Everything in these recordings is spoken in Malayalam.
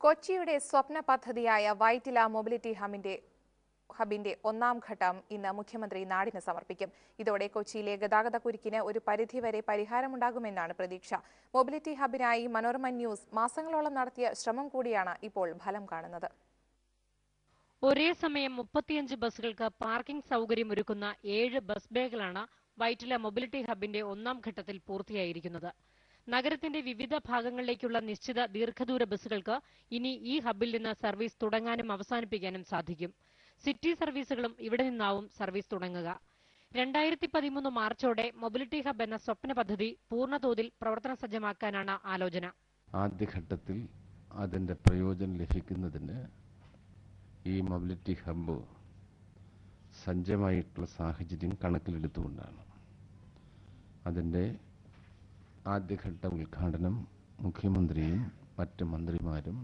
കൊച്ചിയുടെ സ്വപ്ന പദ്ധതിയായ വൈറ്റില മൊബിലിറ്റി ഹബിന്റെ ഒന്നാം ഘട്ടം ഇന്ന് മുഖ്യമന്ത്രി നാടിന് സമർപ്പിക്കും. ഇതോടെ കൊച്ചിയിലെ ഗതാഗതക്കുരുക്കിന് ഒരു പരിധിവരെ പരിഹാരമുണ്ടാകുമെന്നാണ് പ്രതീക്ഷ. മൊബിലിറ്റി ഹബിനായി മനോരമ ന്യൂസ് മാസങ്ങളോളം നടത്തിയ ശ്രമം കൂടിയാണ് ഇപ്പോൾ ഫലം കാണുന്നത്. ഒരേ സമയം 35 ബസ്സുകൾക്ക് പാർക്കിംഗ് സൗകര്യമൊരുക്കുന്ന 7 ബസ് ബേകളാണ് വൈറ്റില മൊബിലിറ്റി ഹബിന്റെ ഒന്നാം ഘട്ടത്തിൽ പൂർത്തിയായിരിക്കുന്നത്. നഗരത്തിന്റെ വിവിധ ഭാഗങ്ങളിലേക്കുള്ള നിശ്ചിത ദീർഘദൂര ബസ്സുകൾക്ക് ഇനി ഈ ഹബിൽ നിന്ന് സർവീസ് തുടങ്ങാനും അവസാനിപ്പിക്കാനും സാധിക്കും. സിറ്റി സർവീസുകളും ഇവിടെ നിന്നാവും സർവീസ് തുടങ്ങുക. 2013 മാർച്ചോടെ മൊബിലിറ്റി ഹബ് എന്ന സ്വപ്ന പദ്ധതി പൂർണ്ണതോതിൽ പ്രവർത്തന സജ്ജമാക്കാനാണ് ആലോചന. ആദ്യഘട്ടത്തിൽ അതിന്റെ പ്രയോജനം ലഭിക്കുന്നതിന് ഈ മൊബിലിറ്റി ഹബ്ബ് സജ്ജമായിട്ടുള്ള സാഹചര്യം കണക്കിലെടുത്തുകൊണ്ടാണ് അതിന്റെ ആദ്യഘട്ട ഉദ്ഘാടനം മുഖ്യമന്ത്രിയും മറ്റ് മന്ത്രിമാരും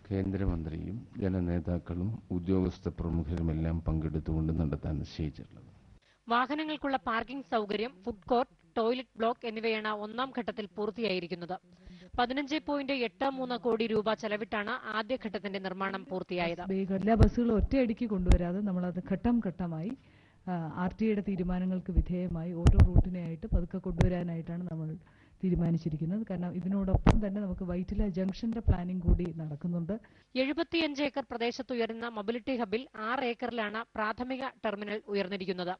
കേന്ദ്രമന്ത്രിയും ജനനേതാക്കളും ഉദ്യോഗസ്ഥ പ്രമുഖരുമെല്ലാം പങ്കെടുത്തുകൊണ്ട് നടത്താൻ നിശ്ചയിച്ചിട്ടുള്ളത്. വാഹനങ്ങൾക്കുള്ള പാർക്കിംഗ് സൗകര്യം, ഫുഡ് കോർട്ട്, ടോയ്ലറ്റ് ബ്ലോക്ക് എന്നിവയാണ് ഒന്നാം ഘട്ടത്തിൽ പൂർത്തിയായിരിക്കുന്നത്. 15.83 കോടി രൂപ ചെലവിട്ടാണ് ആദ്യഘട്ടത്തിന്റെ നിർമ്മാണം പൂർത്തിയായത്. എല്ലാ ബസ്സുകളും ഒറ്റയടിക്ക് കൊണ്ടുവരാതെ നമ്മളത് ഘട്ടം ഘട്ടമായി RTAയുടെ തീരുമാനങ്ങൾക്ക് വിധേയമായി ഓരോ റൂട്ടിനെയായിട്ട് പതുക്കെ കൊണ്ടുവരാനായിട്ടാണ് നമ്മൾ തീരുമാനിച്ചിരിക്കുന്നത്. കാരണം ഇതിനോടൊപ്പം തന്നെ നമുക്ക് വൈറ്റില ജംഗ്ഷന്റെ പ്ലാനിംഗ് കൂടി നടക്കുന്നുണ്ട്. 75 ഏക്കർ പ്രദേശത്തുയരുന്ന മൊബിലിറ്റി ഹബിൽ 6 ഏക്കറിലാണ് പ്രാഥമിക ടെർമിനൽ ഉയർന്നിരിക്കുന്നത്.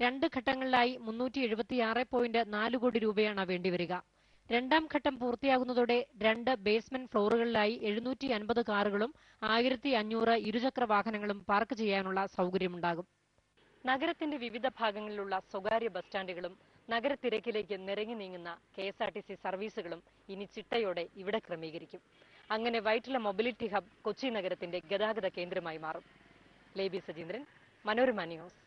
2 ഘട്ടങ്ങളിലായി 376.4 കോടി രൂപയാണ് വേണ്ടിവരിക. രണ്ടാം ഘട്ടം പൂർത്തിയാകുന്നതോടെ 2 ബേസ്മെന്റ് ഫ്ലോറുകളിലായി 750 കാറുകളും 1500 ഇരുചക്ര വാഹനങ്ങളും പാർക്ക് ചെയ്യാനുള്ള സൗകര്യമുണ്ടാകും. നഗരത്തിന്റെ വിവിധ ഭാഗങ്ങളിലുള്ള സ്വകാര്യ ബസ് സ്റ്റാൻഡുകളും നഗരത്തിരക്കിലേക്ക് നിരങ്ങി നീങ്ങുന്ന KSRTC സർവീസുകളും ഇനി ചിട്ടയോടെ ഇവിടെ ക്രമീകരിക്കും. അങ്ങനെ വൈറ്റില മൊബിലിറ്റി ഹബ് കൊച്ചി നഗരത്തിന്റെ ഗതാഗത കേന്ദ്രമായി മാറും. ലേബി സജീന്ദ്രൻ, മനോരമ ന്യൂസ്.